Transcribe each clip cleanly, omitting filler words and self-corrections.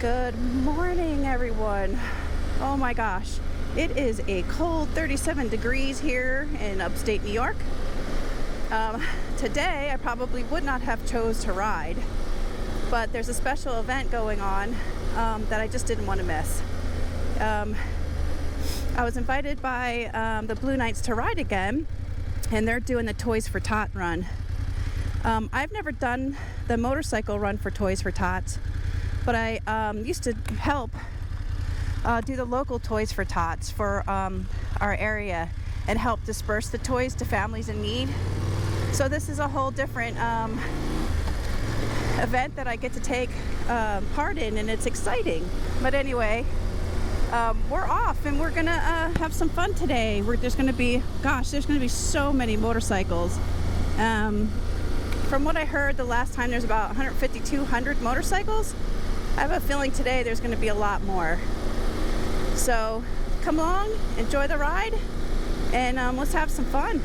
Good morning, everyone. Oh my gosh, it is a cold 37 degrees here in upstate New York. Today I probably would not have chose to ride, but there's a special event going on that I just didn't want to miss. I was invited by the Blue Knights to ride again, and they're doing the Toys for Tot run. I've never done the motorcycle run for Toys for Tots, but I used to help do the local Toys for Tots for our area and help disperse the toys to families in need. So this is a whole different event that I get to take part in, and it's exciting. But anyway, we're off and we're gonna have some fun today. There's gonna be so many motorcycles. From what I heard the last time, there's about 150, 200 motorcycles. I have a feeling today there's going to be a lot more. So come along, enjoy the ride, and let's have some fun.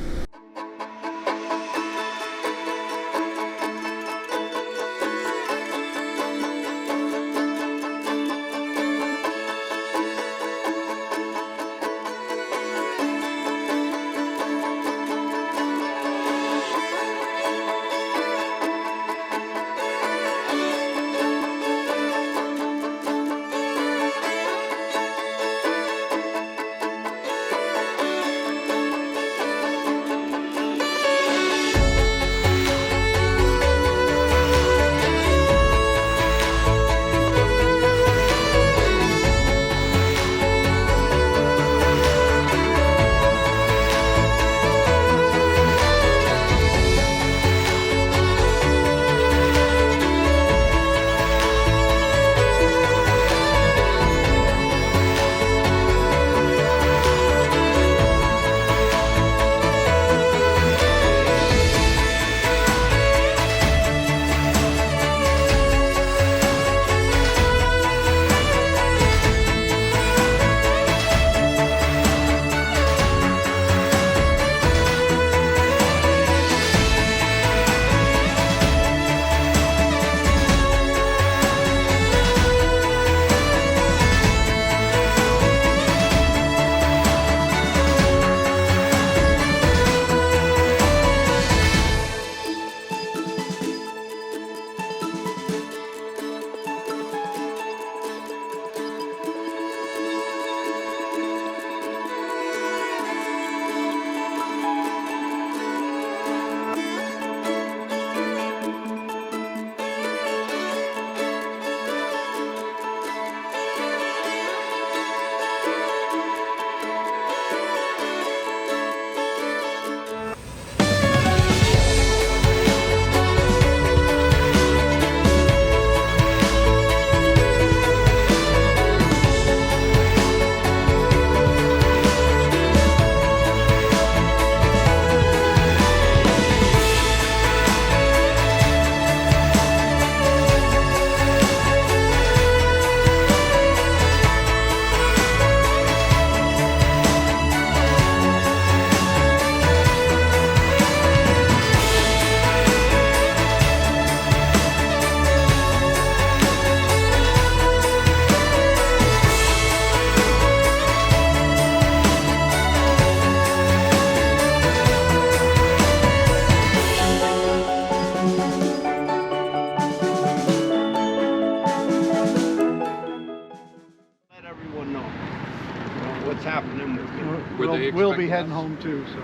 What's happening with you? We'll be heading home too. So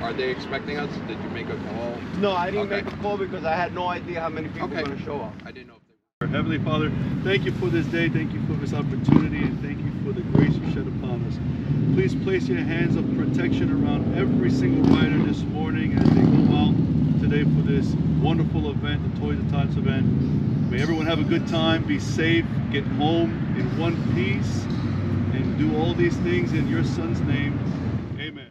are they expecting us? Did you make a call? No, I didn't make a call because I had no idea how many people were going to show up. I didn't know if they were. Heavenly Father, thank you for this day, thank you for this opportunity, and thank you for the grace you shed upon us. Please place your hands of protection around every single rider this morning as they go out today for this wonderful event, the Toys for Tots event. May everyone have a good time, be safe, get home in one piece, and do all these things in your Son's name. Amen.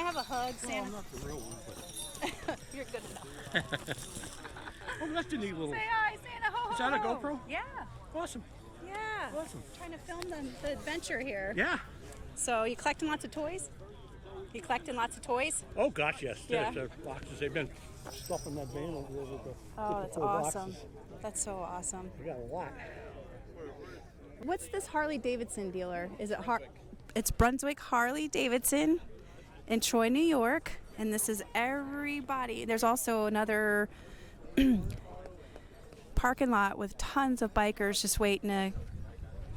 have a hug, Well, Santa? I'm not the real one, but You're good enough. oh, that's a neat little. Say hi, Santa. Ho, ho, Is that a ho. GoPro? Yeah. Awesome. Yeah. Awesome. Trying to film the adventure here. Yeah. So you collecting lots of toys? You collecting lots of toys? Oh gosh, yes. Yeah. There's boxes. They've been stuffing that van over there with the. Oh, with that's the full awesome. boxes. That's so awesome. We got a lot. What's this Harley Davidson dealer? Is it It's Brunswick Harley Davidson in Troy, New York, and this is everybody. There's also another parking lot with tons of bikers just waiting to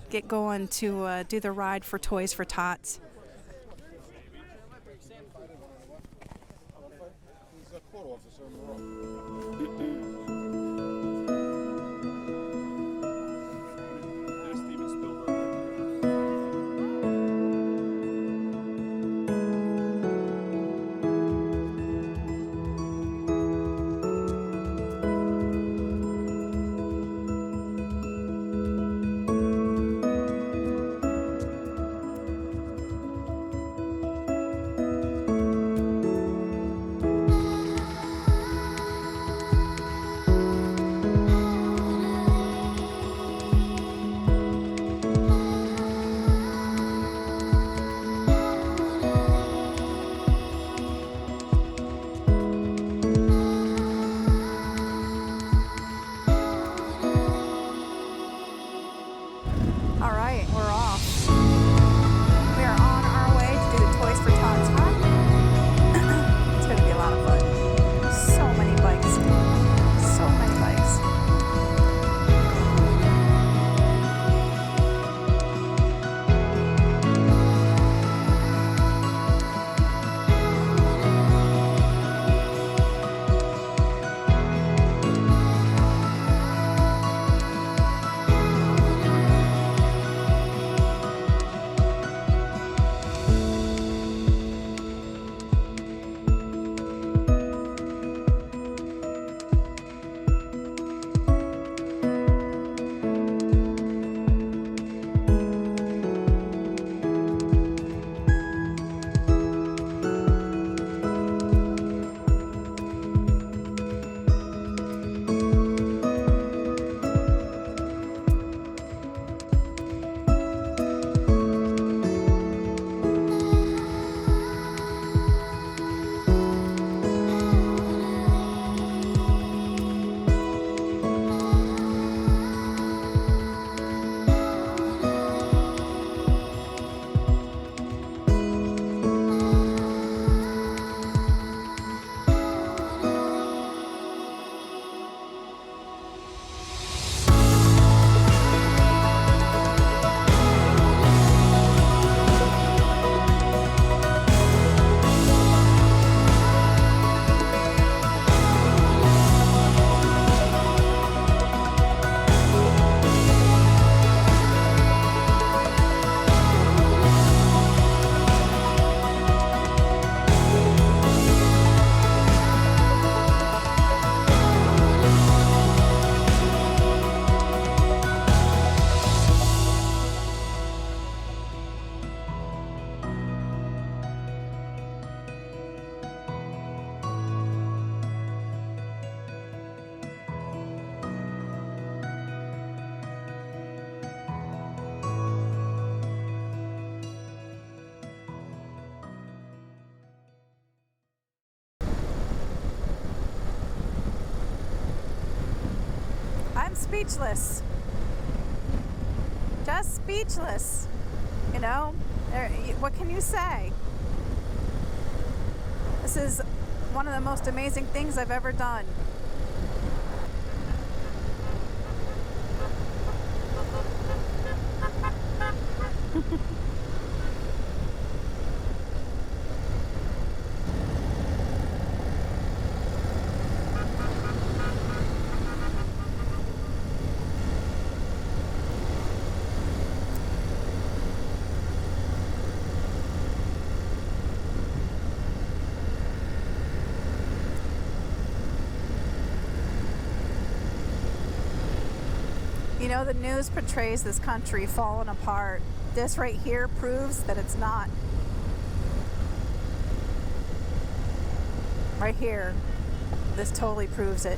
get going to do the ride for Toys for Tots. All right, we're off. We are on our way to do the Toys for Tots run. It's going to be a lot of fun. So many bikes. So many bikes. I'm speechless. Just speechless. You know, what can you say? This is one of the most amazing things I've ever done. You know, the news portrays this country falling apart. This right here proves that it's not. Right here, this totally proves it.